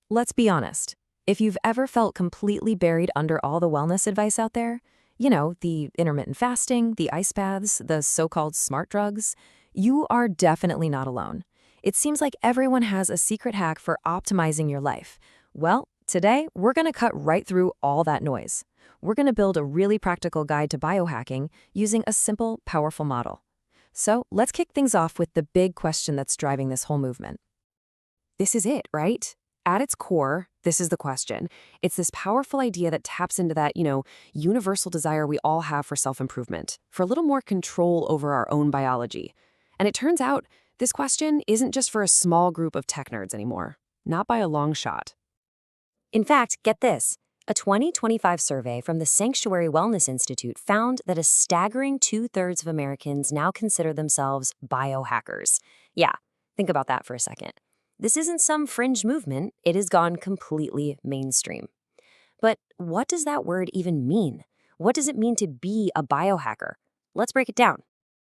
Let's be honest. If you've ever felt completely buried under all the wellness advice out there, the intermittent fasting, the ice baths, the so-called smart drugs, you are definitely not alone. It seems like everyone has a secret hack for optimizing your life. Well, today we're going to cut right through all that noise. We're going to build a really practical guide to biohacking using a simple, powerful model. So let's kick things off with the big question that's driving this whole movement. This is it, right? At its core, this is the question. It's this powerful idea that taps into that, universal desire we all have for self-improvement, for a little more control over our own biology. And it turns out, this question isn't just for a small group of tech nerds anymore. Not by a long shot. In fact, get this. A 2025 survey from the Sanctuary Wellness Institute found that a staggering 2/3 of Americans now consider themselves biohackers. Yeah, think about that for a second. This isn't some fringe movement, it has gone completely mainstream. But what does that word even mean? What does it mean to be a biohacker? Let's break it down.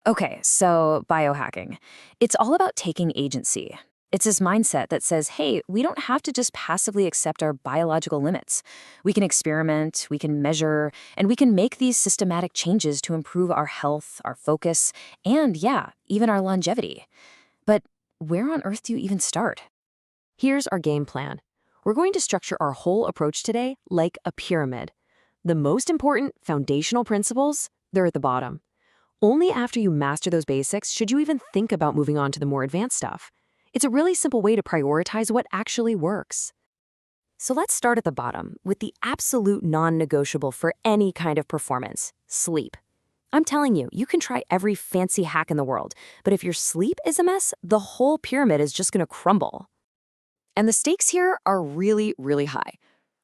Okay, so biohacking. It's all about taking agency. It's this mindset that says, hey, we don't have to just passively accept our biological limits. We can experiment, we can measure, and we can make these systematic changes to improve our health, our focus, and yeah, even our longevity. But where on earth do you even start? Here's our game plan. We're going to structure our whole approach today like a pyramid. The most important foundational principles, they're at the bottom. Only after you master those basics should you even think about moving on to the more advanced stuff. It's a really simple way to prioritize what actually works. So let's start at the bottom with the absolute non-negotiable for any kind of performance: sleep. I'm telling you, you can try every fancy hack in the world, but if your sleep is a mess, the whole pyramid is just going to crumble. And the stakes here are really, really high.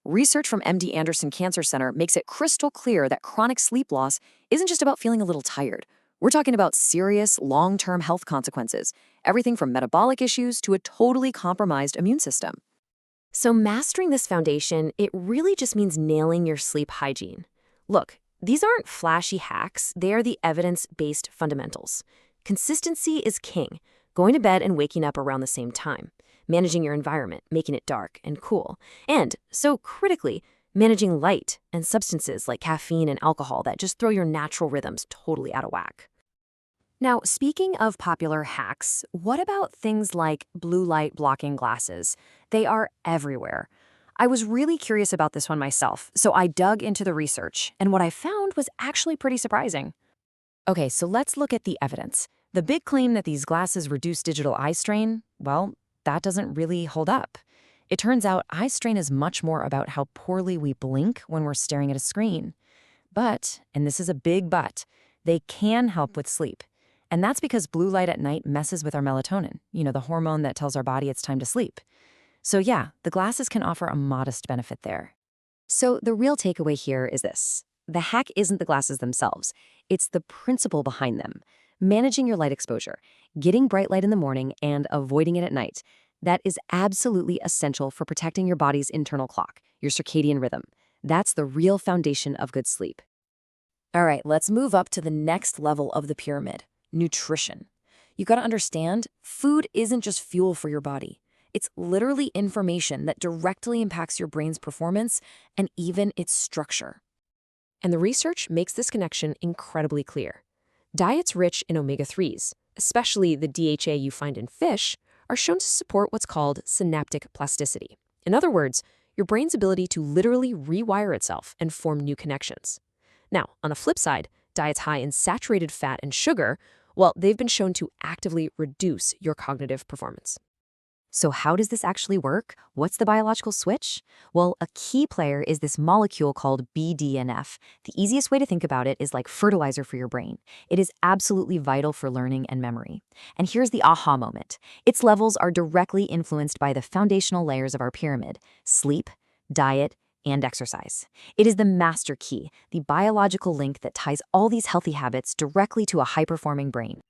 Research from MD Anderson Cancer Center makes it crystal clear that chronic sleep loss isn't just about feeling a little tired. We're talking about serious, long-term health consequences, everything from metabolic issues to a totally compromised immune system. So mastering this foundation, it really just means nailing your sleep hygiene. Look, these aren't flashy hacks, they are the evidence-based fundamentals. Consistency is king, going to bed and waking up around the same time, managing your environment, making it dark and cool, and, so critically, managing light and substances like caffeine and alcohol that just throw your natural rhythms totally out of whack. Now, speaking of popular hacks, what about things like blue light blocking glasses? They are everywhere. I was really curious about this one myself, so I dug into the research, and what I found was actually pretty surprising. Okay, so let's look at the evidence. The big claim that these glasses reduce digital eye strain, well, that doesn't really hold up. It turns out eye strain is much more about how poorly we blink when we're staring at a screen. But, and this is a big but, they can help with sleep. And that's because blue light at night messes with our melatonin, the hormone that tells our body it's time to sleep. So yeah, the glasses can offer a modest benefit there. So the real takeaway here is this. The hack isn't the glasses themselves. It's the principle behind them. Managing your light exposure, getting bright light in the morning, and avoiding it at night. That is absolutely essential for protecting your body's internal clock, your circadian rhythm. That's the real foundation of good sleep. All right, let's move up to the next level of the pyramid. Nutrition. You gotta understand, food isn't just fuel for your body. It's literally information that directly impacts your brain's performance and even its structure. And the research makes this connection incredibly clear. Diets rich in omega-3s, especially the DHA you find in fish, are shown to support what's called synaptic plasticity. In other words, your brain's ability to literally rewire itself and form new connections. Now, on the flip side, diets high in saturated fat and sugar, well, they've been shown to actively reduce your cognitive performance. So how does this actually work? What's the biological switch? Well, a key player is this molecule called BDNF. The easiest way to think about it is like fertilizer for your brain. It is absolutely vital for learning and memory. And here's the aha moment. Its levels are directly influenced by the foundational layers of our pyramid: sleep, diet, and exercise. It is the master key, the biological link that ties all these healthy habits directly to a high-performing brain.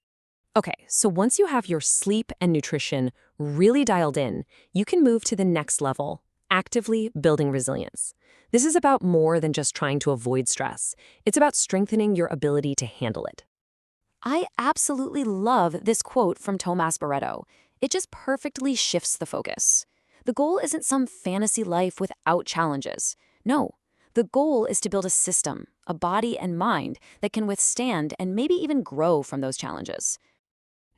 Okay, so once you have your sleep and nutrition really dialed in, you can move to the next level, actively building resilience. This is about more than just trying to avoid stress. It's about strengthening your ability to handle it. I absolutely love this quote from Tomas Barreto. It just perfectly shifts the focus. The goal isn't some fantasy life without challenges. No, the goal is to build a system, a body and mind that can withstand and maybe even grow from those challenges.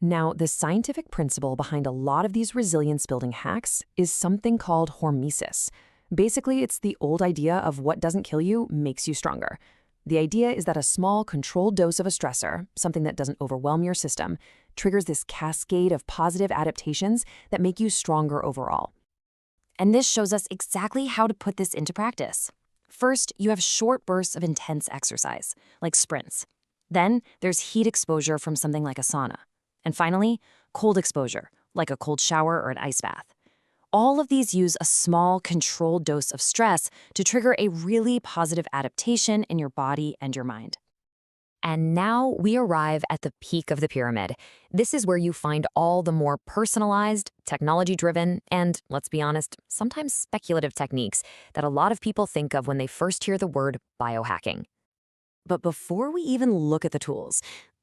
Now, the scientific principle behind a lot of these resilience-building hacks is something called hormesis. Basically, it's the old idea of what doesn't kill you makes you stronger. The idea is that a small, controlled dose of a stressor, something that doesn't overwhelm your system, triggers this cascade of positive adaptations that make you stronger overall. And this shows us exactly how to put this into practice. First, you have short bursts of intense exercise, like sprints. Then, there's heat exposure from something like a sauna. And finally, cold exposure, like a cold shower or an ice bath. All of these use a small, controlled dose of stress to trigger a really positive adaptation in your body and your mind. And now we arrive at the peak of the pyramid. This is where you find all the more personalized, technology-driven, and, let's be honest, sometimes speculative techniques that a lot of people think of when they first hear the word biohacking. But before we even look at the tools,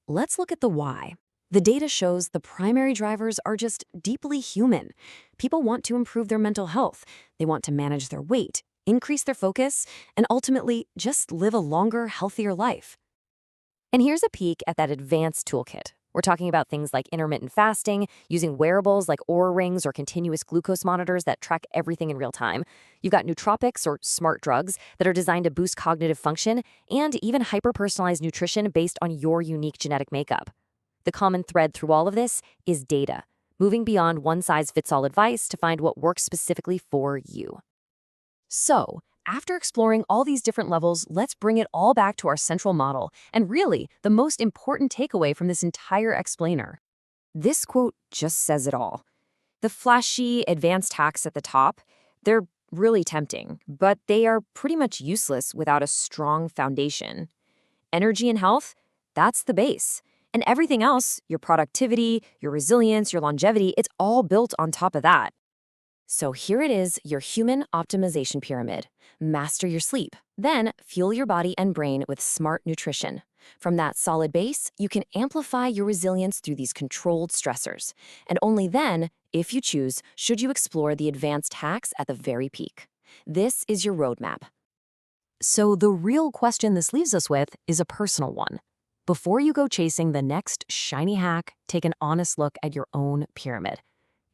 let's look at the why. The data shows the primary drivers are just deeply human. People want to improve their mental health. They want to manage their weight, increase their focus, and ultimately just live a longer, healthier life. And here's a peek at that advanced toolkit. We're talking about things like intermittent fasting, using wearables like Oura rings or continuous glucose monitors that track everything in real time. You've got nootropics or smart drugs that are designed to boost cognitive function, and even hyper-personalized nutrition based on your unique genetic makeup. The common thread through all of this is data, moving beyond one-size-fits-all advice to find what works specifically for you. So, after exploring all these different levels, let's bring it all back to our central model, and really, the most important takeaway from this entire explainer. This quote just says it all. The flashy, advanced hacks at the top, they're really tempting, but they are pretty much useless without a strong foundation. Energy and health, that's the base. And everything else, your productivity, your resilience, your longevity, it's all built on top of that. So here it is, your human optimization pyramid. Master your sleep. Then fuel your body and brain with smart nutrition. From that solid base, you can amplify your resilience through these controlled stressors. And only then, if you choose, should you explore the advanced hacks at the very peak. This is your roadmap. So the real question this leaves us with is a personal one. Before you go chasing the next shiny hack, take an honest look at your own pyramid.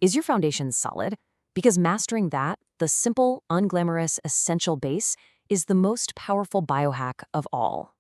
Is your foundation solid? Because mastering that, the simple, unglamorous, essential base, is the most powerful biohack of all.